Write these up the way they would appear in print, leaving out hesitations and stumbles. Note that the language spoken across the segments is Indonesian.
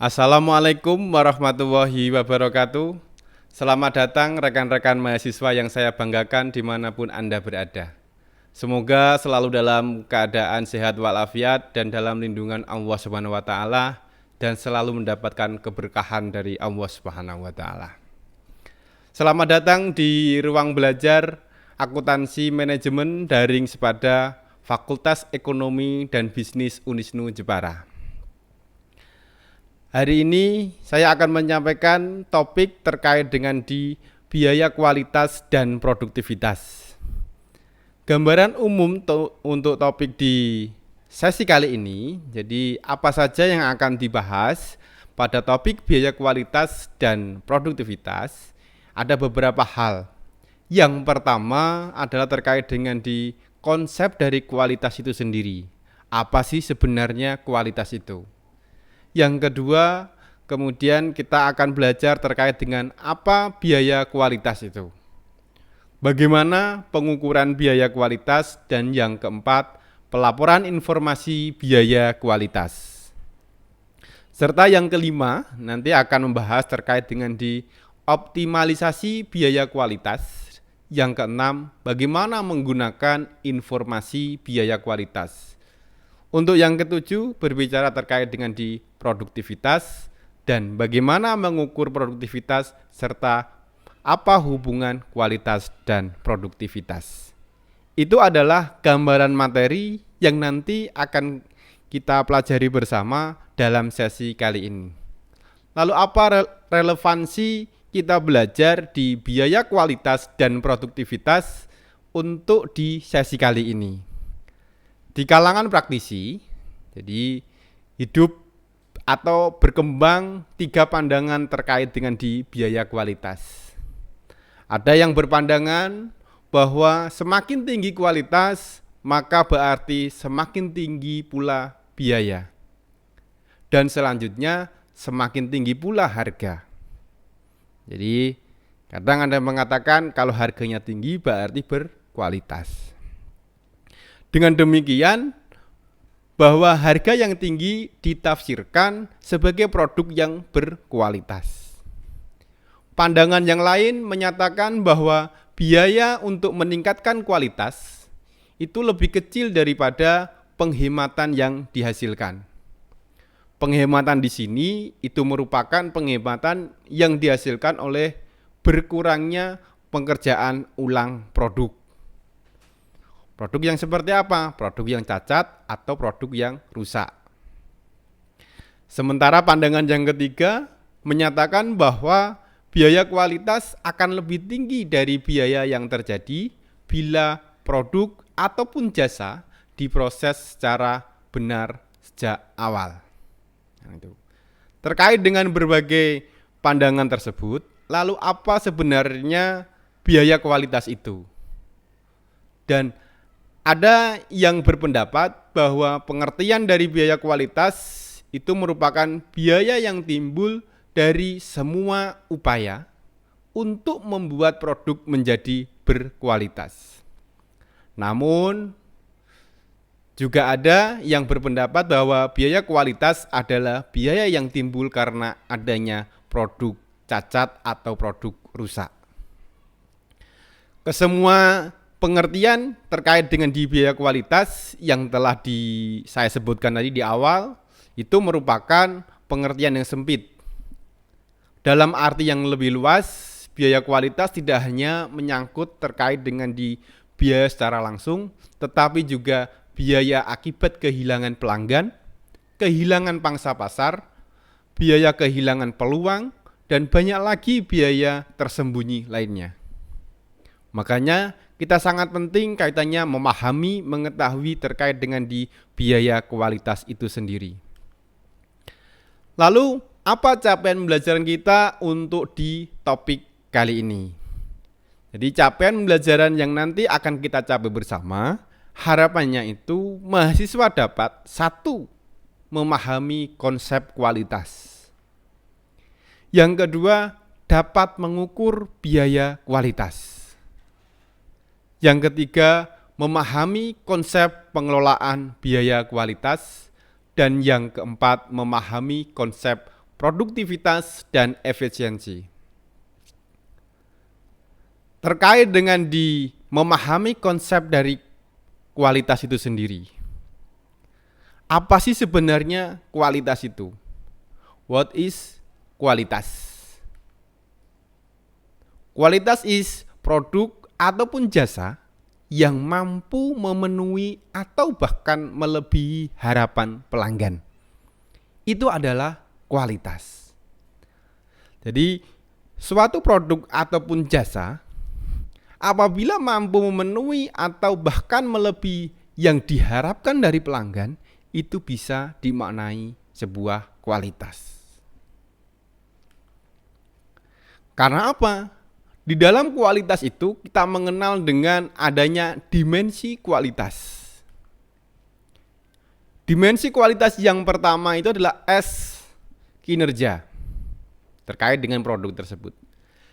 Assalamualaikum warahmatullahi wabarakatuh. Selamat datang rekan-rekan mahasiswa yang saya banggakan dimanapun Anda berada. Semoga selalu dalam keadaan sehat walafiat dan dalam lindungan Allah Subhanahu wa taala dan selalu mendapatkan keberkahan dari Allah Subhanahu wa taala. Selamat datang di ruang belajar akuntansi manajemen daring Sepada Fakultas Ekonomi dan Bisnis Unisnu Jepara. Hari ini saya akan menyampaikan topik terkait dengan biaya kualitas dan produktivitas. Gambaran umum untuk topik di sesi kali ini, jadi apa saja yang akan dibahas pada topik biaya kualitas dan produktivitas, ada beberapa hal. Yang pertama adalah terkait dengan konsep dari kualitas itu sendiri. Apa sih sebenarnya kualitas itu? Yang kedua, kemudian kita akan belajar terkait dengan apa biaya kualitas itu. Bagaimana pengukuran biaya kualitas, dan yang keempat, pelaporan informasi biaya kualitas. Serta yang kelima, nanti akan membahas terkait dengan optimalisasi biaya kualitas. Yang keenam, bagaimana menggunakan informasi biaya kualitas. Untuk yang ketujuh, berbicara terkait dengan produktivitas dan bagaimana mengukur produktivitas serta apa hubungan kualitas dan produktivitas. Itu adalah gambaran materi yang nanti akan kita pelajari bersama dalam sesi kali ini. Lalu apa relevansi kita belajar di biaya kualitas dan produktivitas untuk di sesi kali ini? Di kalangan praktisi, jadi hidup atau berkembang tiga pandangan terkait dengan biaya kualitas. Ada yang berpandangan bahwa semakin tinggi kualitas, maka berarti semakin tinggi pula biaya. Dan selanjutnya semakin tinggi pula harga. Jadi kadang ada yang mengatakan kalau harganya tinggi berarti berkualitas. Dengan demikian, bahwa harga yang tinggi ditafsirkan sebagai produk yang berkualitas. Pandangan yang lain menyatakan bahwa biaya untuk meningkatkan kualitas itu lebih kecil daripada penghematan yang dihasilkan. Penghematan di sini itu merupakan penghematan yang dihasilkan oleh berkurangnya pengerjaan ulang produk. Produk yang seperti apa? Produk yang cacat atau produk yang rusak. Sementara pandangan yang ketiga menyatakan bahwa biaya kualitas akan lebih tinggi dari biaya yang terjadi bila produk ataupun jasa diproses secara benar sejak awal. Terkait dengan berbagai pandangan tersebut, lalu apa sebenarnya biaya kualitas itu? Dan ada yang berpendapat bahwa pengertian dari biaya kualitas itu merupakan biaya yang timbul dari semua upaya untuk membuat produk menjadi berkualitas. Namun, juga ada yang berpendapat bahwa biaya kualitas adalah biaya yang timbul karena adanya produk cacat atau produk rusak. Kesemua pengertian terkait dengan biaya kualitas yang telah saya sebutkan tadi di awal itu merupakan pengertian yang sempit. Dalam arti yang lebih luas, biaya kualitas tidak hanya menyangkut terkait dengan biaya secara langsung, tetapi juga biaya akibat kehilangan pelanggan, kehilangan pangsa pasar, biaya kehilangan peluang, dan banyak lagi biaya tersembunyi lainnya. Makanya kita sangat penting kaitannya memahami, mengetahui terkait dengan biaya kualitas itu sendiri. Lalu, apa capaian pembelajaran kita untuk di topik kali ini? Jadi capaian pembelajaran yang nanti akan kita capai bersama, harapannya itu mahasiswa dapat satu, memahami konsep kualitas. Yang kedua, dapat mengukur biaya kualitas. Yang ketiga, memahami konsep pengelolaan biaya kualitas. Dan yang keempat, memahami konsep produktivitas dan efisiensi. Terkait dengan memahami konsep dari kualitas itu sendiri. Apa sih sebenarnya kualitas itu? What is kualitas? Kualitas is produk ataupun jasa yang mampu memenuhi atau bahkan melebihi harapan pelanggan. Itu adalah kualitas. Jadi suatu produk ataupun jasa apabila mampu memenuhi atau bahkan melebihi yang diharapkan dari pelanggan, itu bisa dimaknai sebuah kualitas. Karena apa? Di dalam kualitas itu kita mengenal dengan adanya dimensi kualitas. Dimensi kualitas yang pertama itu adalah S, kinerja terkait dengan produk tersebut.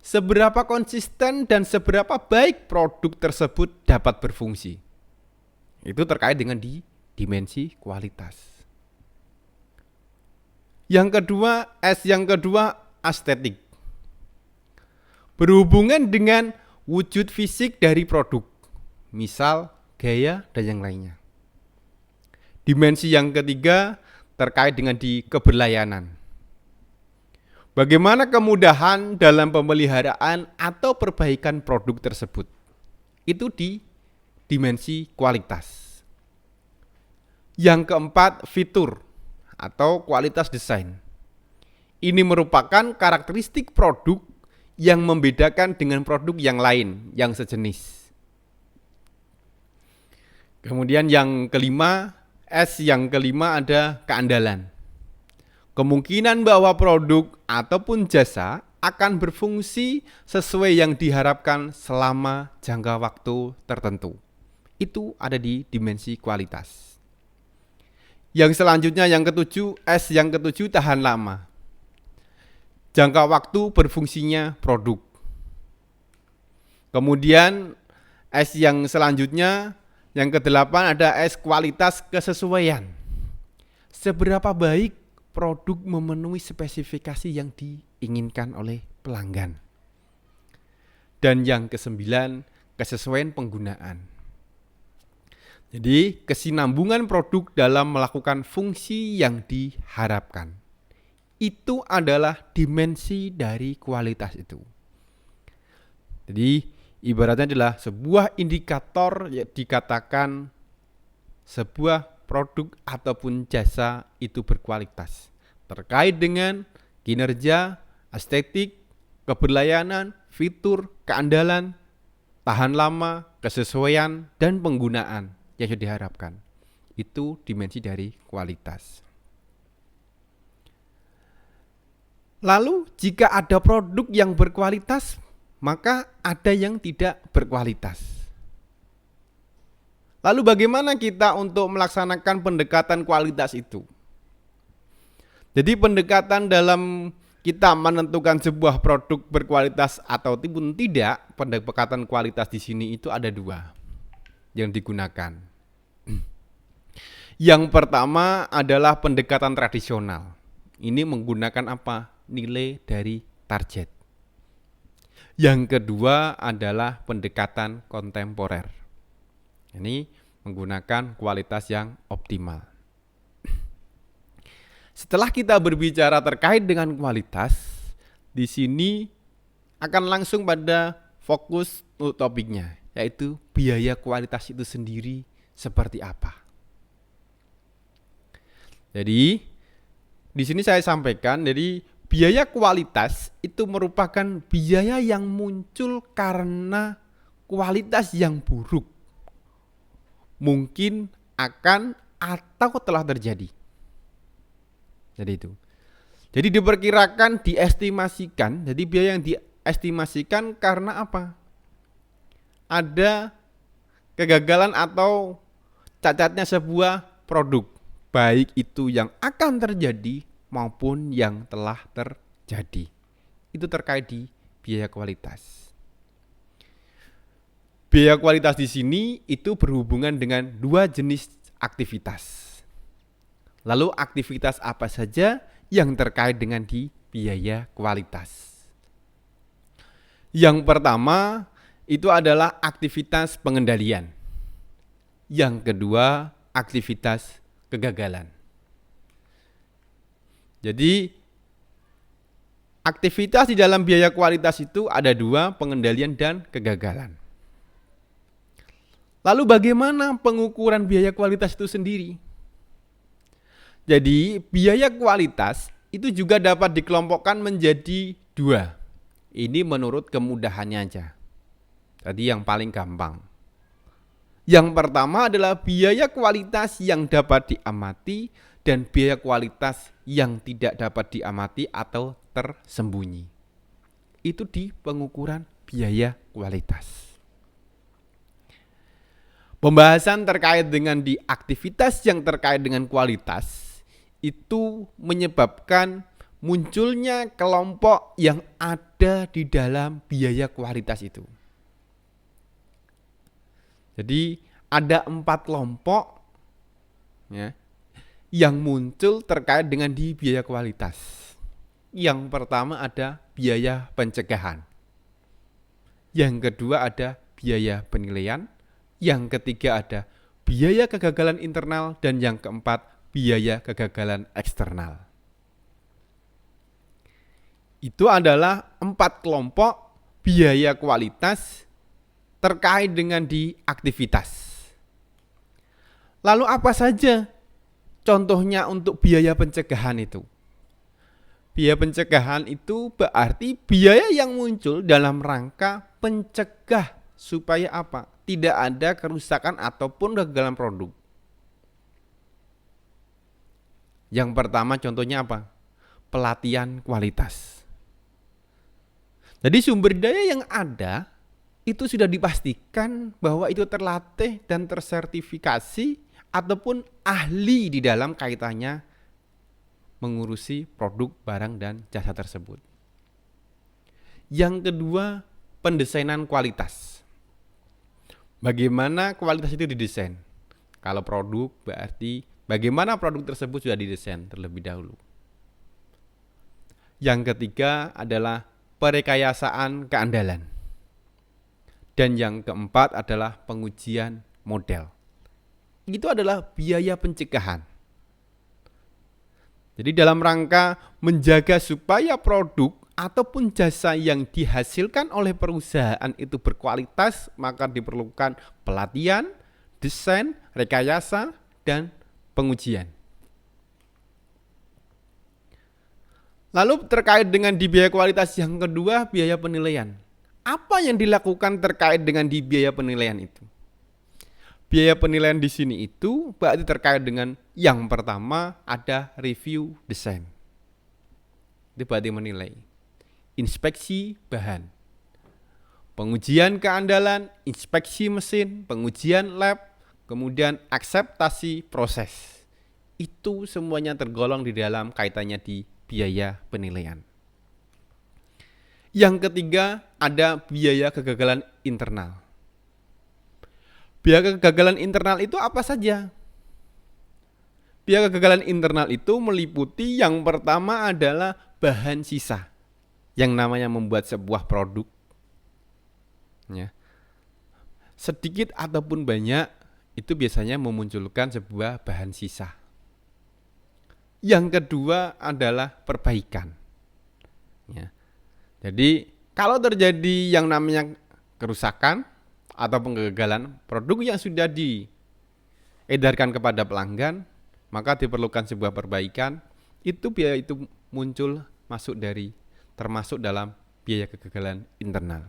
Seberapa konsisten dan seberapa baik produk tersebut dapat berfungsi. Itu terkait dengan dimensi kualitas. Yang kedua, S yang kedua, estetik. Berhubungan dengan wujud fisik dari produk. Misal, gaya dan yang lainnya. Dimensi yang ketiga terkait dengan keberlayanan. Bagaimana kemudahan dalam pemeliharaan atau perbaikan produk tersebut. Itu di dimensi kualitas. Yang keempat, fitur atau kualitas desain. Ini merupakan karakteristik produk yang membedakan dengan produk yang lain yang sejenis. Kemudian yang kelima, S yang kelima ada keandalan. Kemungkinan bahwa produk ataupun jasa akan berfungsi sesuai yang diharapkan selama jangka waktu tertentu. Itu ada di dimensi kualitas. Yang selanjutnya yang ketujuh, S yang ketujuh tahan lama. Jangka waktu berfungsinya produk. Kemudian S yang selanjutnya, yang kedelapan ada S kualitas kesesuaian. Seberapa baik produk memenuhi spesifikasi yang diinginkan oleh pelanggan. Dan yang kesembilan, kesesuaian penggunaan. Jadi kesinambungan produk dalam melakukan fungsi yang diharapkan. Itu adalah dimensi dari kualitas itu. Jadi ibaratnya adalah sebuah indikator yang dikatakan sebuah produk ataupun jasa itu berkualitas terkait dengan kinerja, estetik, keberlayanan, fitur, keandalan, tahan lama, kesesuaian, dan penggunaan yang sudah diharapkan. Itu dimensi dari kualitas. Lalu jika ada produk yang berkualitas, maka ada yang tidak berkualitas. Lalu bagaimana kita untuk melaksanakan pendekatan kualitas itu? Jadi pendekatan dalam kita menentukan sebuah produk berkualitas atau tidak, pendekatan kualitas di sini itu ada dua yang digunakan. Yang pertama adalah pendekatan tradisional. Ini menggunakan apa? Nilai dari target. Yang kedua adalah pendekatan kontemporer. Ini menggunakan kualitas yang optimal. Setelah kita berbicara terkait dengan kualitas, di sini akan langsung pada fokus topiknya, yaitu biaya kualitas itu sendiri seperti apa. Jadi, di sini saya sampaikan, jadi biaya kualitas itu merupakan biaya yang muncul karena kualitas yang buruk. Mungkin akan atau telah terjadi. Jadi itu. Jadi diperkirakan, diestimasikan. Jadi biaya yang diestimasikan karena apa? Ada kegagalan atau cacatnya sebuah produk, baik itu yang akan terjadi maupun yang telah terjadi. Itu terkait di biaya kualitas. Biaya kualitas di sini itu berhubungan dengan dua jenis aktivitas. Lalu aktivitas apa saja yang terkait dengan di biaya kualitas. Yang pertama itu adalah aktivitas pengendalian. Yang kedua, aktivitas kegagalan. Jadi aktivitas di dalam biaya kualitas itu ada dua, pengendalian dan kegagalan. Lalu bagaimana pengukuran biaya kualitas itu sendiri? Jadi biaya kualitas itu juga dapat dikelompokkan menjadi dua. Ini menurut kemudahannya aja. Tadi yang paling gampang. Yang pertama adalah biaya kualitas yang dapat diamati dan biaya kualitas yang tidak dapat diamati atau tersembunyi. Itu di pengukuran biaya kualitas. Pembahasan terkait dengan di aktivitas yang terkait dengan kualitas itu menyebabkan munculnya kelompok yang ada di dalam biaya kualitas itu. Jadi ada 4 kelompok ya, yang muncul terkait dengan di biaya kualitas. Yang pertama ada biaya pencegahan. Yang kedua ada biaya penilaian. Yang ketiga ada biaya kegagalan internal. Dan yang keempat biaya kegagalan eksternal. Itu adalah 4 kelompok biaya kualitas terkait dengan di aktivitas. Lalu apa saja contohnya untuk biaya pencegahan itu? Biaya pencegahan itu berarti biaya yang muncul dalam rangka pencegah supaya apa? Tidak ada kerusakan ataupun kegagalan produk. Yang pertama contohnya apa? Pelatihan kualitas. Jadi sumber daya yang ada itu sudah dipastikan bahwa itu terlatih dan tersertifikasi ataupun ahli di dalam kaitannya mengurusi produk, barang, dan jasa tersebut. Yang kedua, pendesainan kualitas. Bagaimana kualitas itu didesain? Kalau produk berarti bagaimana produk tersebut sudah didesain terlebih dahulu. Yang ketiga adalah perekayasaan keandalan. Dan yang keempat adalah pengujian model. Itu adalah biaya pencegahan. Jadi dalam rangka menjaga supaya produk ataupun jasa yang dihasilkan oleh perusahaan itu berkualitas, maka diperlukan pelatihan, desain, rekayasa, dan pengujian. Lalu terkait dengan di biaya kualitas yang kedua, biaya penilaian. Apa yang dilakukan terkait dengan di biaya penilaian itu? Biaya penilaian di sini itu berarti terkait dengan yang pertama ada review desain. Itu berarti menilai. Inspeksi bahan. Pengujian keandalan, inspeksi mesin, pengujian lab, kemudian akseptasi proses. Itu semuanya tergolong di dalam kaitannya di biaya penilaian. Yang ketiga ada biaya kegagalan internal. Biaya kegagalan internal itu apa saja? Biaya kegagalan internal itu meliputi yang pertama adalah bahan sisa. Yang namanya membuat sebuah produk. Ya. Sedikit ataupun banyak itu biasanya memunculkan sebuah bahan sisa. Yang kedua adalah perbaikan. Ya. Jadi kalau terjadi yang namanya kerusakan atau kegagalan produk yang sudah diedarkan kepada pelanggan, maka diperlukan sebuah perbaikan. Itu biaya itu muncul termasuk dalam biaya kegagalan internal.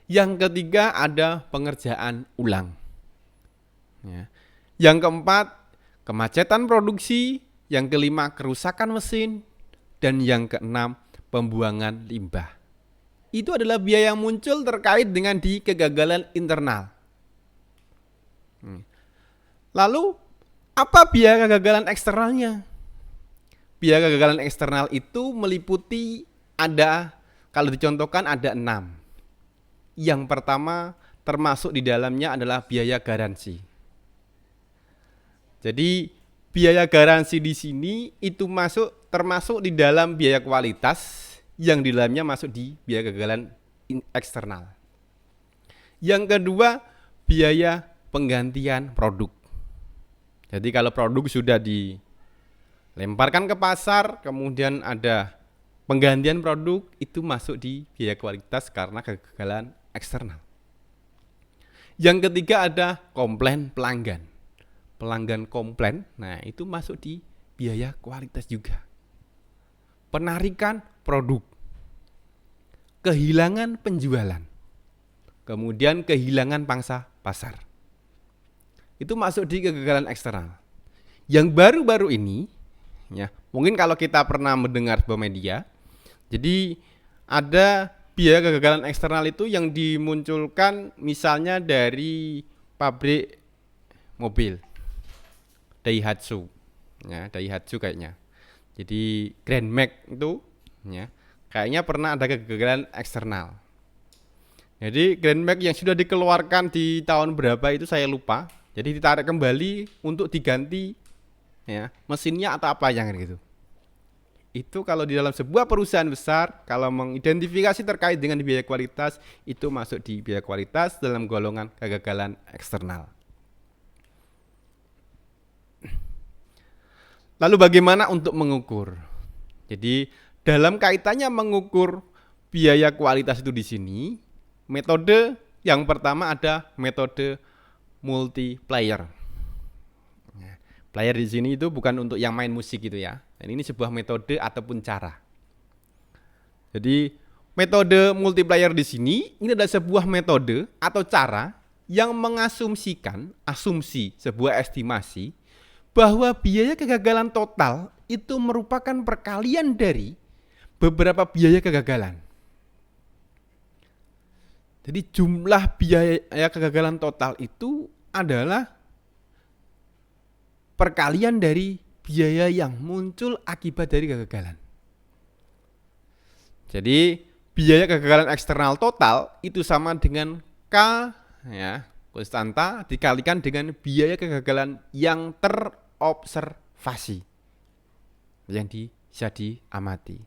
Yang ketiga ada pengerjaan ulang. Ya. Yang keempat kemacetan produksi. Yang kelima kerusakan mesin. Dan yang keenam pembuangan limbah. Itu adalah biaya yang muncul terkait dengan di kegagalan internal. Lalu apa biaya kegagalan eksternalnya? Biaya kegagalan eksternal itu meliputi kalau dicontohkan ada 6. Yang pertama termasuk di dalamnya adalah biaya garansi. Jadi biaya garansi di sini itu termasuk di dalam biaya kualitas yang di dalamnya masuk di biaya kegagalan eksternal. Yang kedua, biaya penggantian produk. Jadi kalau produk sudah dilemparkan ke pasar, kemudian ada penggantian produk, itu masuk di biaya kualitas karena kegagalan eksternal. Yang ketiga ada komplain pelanggan. Pelanggan komplain, nah itu masuk di biaya kualitas juga. Penarikan produk, kehilangan penjualan, kemudian kehilangan pangsa pasar. Itu masuk di kegagalan eksternal. Yang baru-baru ini, ya, mungkin kalau kita pernah mendengar sebuah media, jadi ada biaya kegagalan eksternal itu yang dimunculkan misalnya dari pabrik mobil Daihatsu, ya, Daihatsu kayaknya. Jadi Grand Max itu, ya, kayaknya pernah ada kegagalan eksternal. Jadi Grand Max yang sudah dikeluarkan di tahun berapa itu saya lupa. Jadi ditarik kembali untuk diganti, ya, mesinnya atau apa yang gitu. Itu kalau di dalam sebuah perusahaan besar, kalau mengidentifikasi terkait dengan biaya kualitas, itu masuk di biaya kualitas dalam golongan kegagalan eksternal. Lalu bagaimana untuk mengukur? Jadi dalam kaitannya mengukur biaya kualitas itu di sini, metode yang pertama ada metode multiplier. Player di sini itu bukan untuk yang main musik gitu ya. Dan ini sebuah metode ataupun cara. Jadi metode multiplier di sini ini adalah sebuah metode atau cara yang mengasumsikan sebuah estimasi bahwa biaya kegagalan total itu merupakan perkalian dari beberapa biaya kegagalan. Jadi jumlah biaya kegagalan total itu adalah perkalian dari biaya yang muncul akibat dari kegagalan. Jadi biaya kegagalan eksternal total itu sama dengan K, ya, konstanta dikalikan dengan biaya kegagalan yang terobservasi, yang bisa diamati.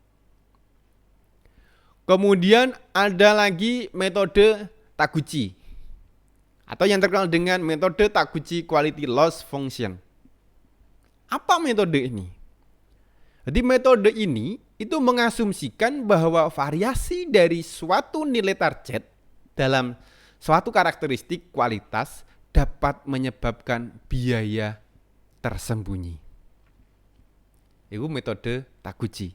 Kemudian ada lagi metode Taguchi atau yang terkenal dengan metode Taguchi Quality Loss Function. Apa metode ini? Jadi metode ini itu mengasumsikan bahwa variasi dari suatu nilai target dalam suatu karakteristik kualitas dapat menyebabkan biaya tersembunyi. Itu metode Taguchi.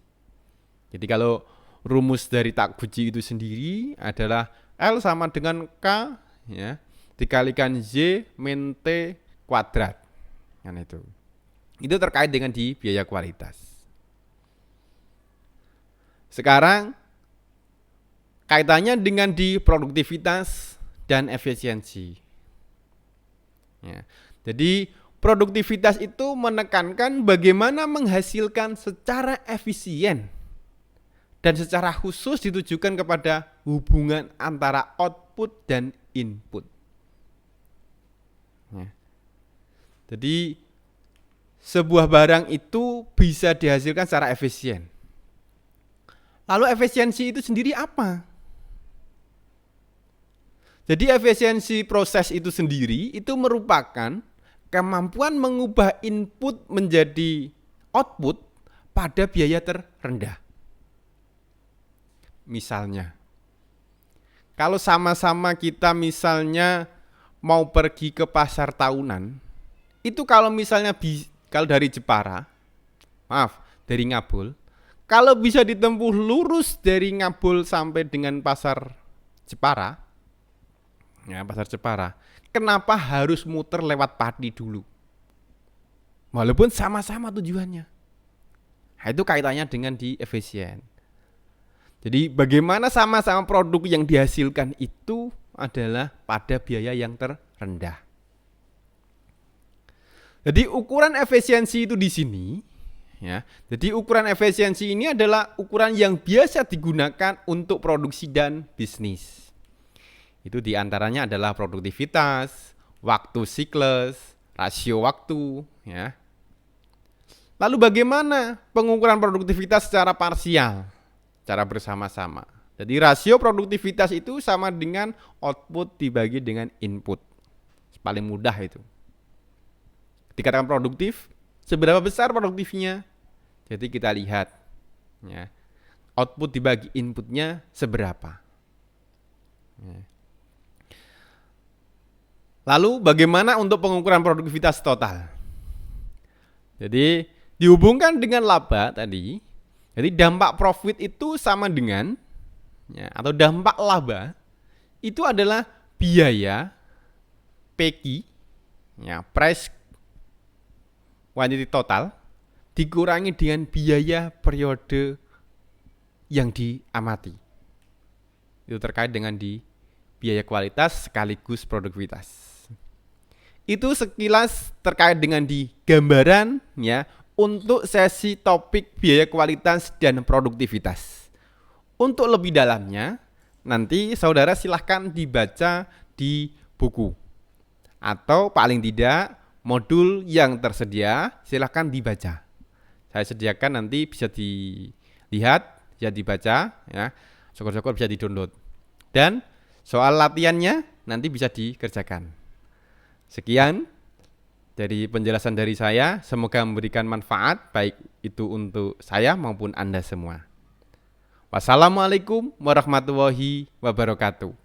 Jadi kalau rumus dari Taguchi itu sendiri adalah L sama dengan K, ya, dikalikan Z min T kuadrat. Kan itu. Itu terkait dengan di biaya kualitas. Sekarang kaitannya dengan di produktivitas dan efisiensi. Ya. Jadi produktivitas itu menekankan bagaimana menghasilkan secara efisien dan secara khusus ditujukan kepada hubungan antara output dan input. Ya. Jadi sebuah barang itu bisa dihasilkan secara efisien. Lalu efisiensi itu sendiri apa? Jadi efisiensi proses itu sendiri itu merupakan kemampuan mengubah input menjadi output pada biaya terendah. Misalnya, kalau sama-sama kita misalnya mau pergi ke pasar tahunan, itu kalau misalnya kalau dari dari Ngabul, kalau bisa ditempuh lurus dari Ngabul sampai dengan pasar Jepara, ya pasar Jepara, kenapa harus muter lewat Pati dulu? Walaupun sama-sama tujuannya. Nah, itu kaitannya dengan di efisien. Jadi bagaimana sama-sama produk yang dihasilkan itu adalah pada biaya yang terendah. Jadi ukuran efisiensi itu di sini, ya. Jadi ukuran efisiensi ini adalah ukuran yang biasa digunakan untuk produksi dan bisnis. Itu diantaranya adalah produktivitas, waktu siklus, rasio waktu, ya. Lalu bagaimana pengukuran produktivitas secara parsial? Secara bersama-sama. Jadi rasio produktivitas itu sama dengan output dibagi dengan input. Paling mudah itu. Dikatakan produktif, seberapa besar produktifnya? Jadi kita lihat ya, output dibagi inputnya seberapa. Ya. Lalu bagaimana untuk pengukuran produktivitas total? Jadi dihubungkan dengan laba tadi. Jadi dampak profit itu sama dengan ya, atau dampak laba itu adalah biaya PQ ya, price quantity total dikurangi dengan biaya periode yang diamati. Itu terkait dengan di biaya kualitas sekaligus produktivitas. Itu sekilas terkait dengan di gambaran ya untuk sesi topik biaya kualitas dan produktivitas. Untuk lebih dalamnya nanti saudara silahkan dibaca di buku atau paling tidak modul yang tersedia silahkan dibaca. Saya sediakan nanti bisa dilihat, bisa dibaca ya. Syukur-syukur bisa di-download. Dan soal latihannya nanti bisa dikerjakan. Sekian dari penjelasan dari saya, semoga memberikan manfaat baik itu untuk saya maupun Anda semua. Wassalamualaikum warahmatullahi wabarakatuh.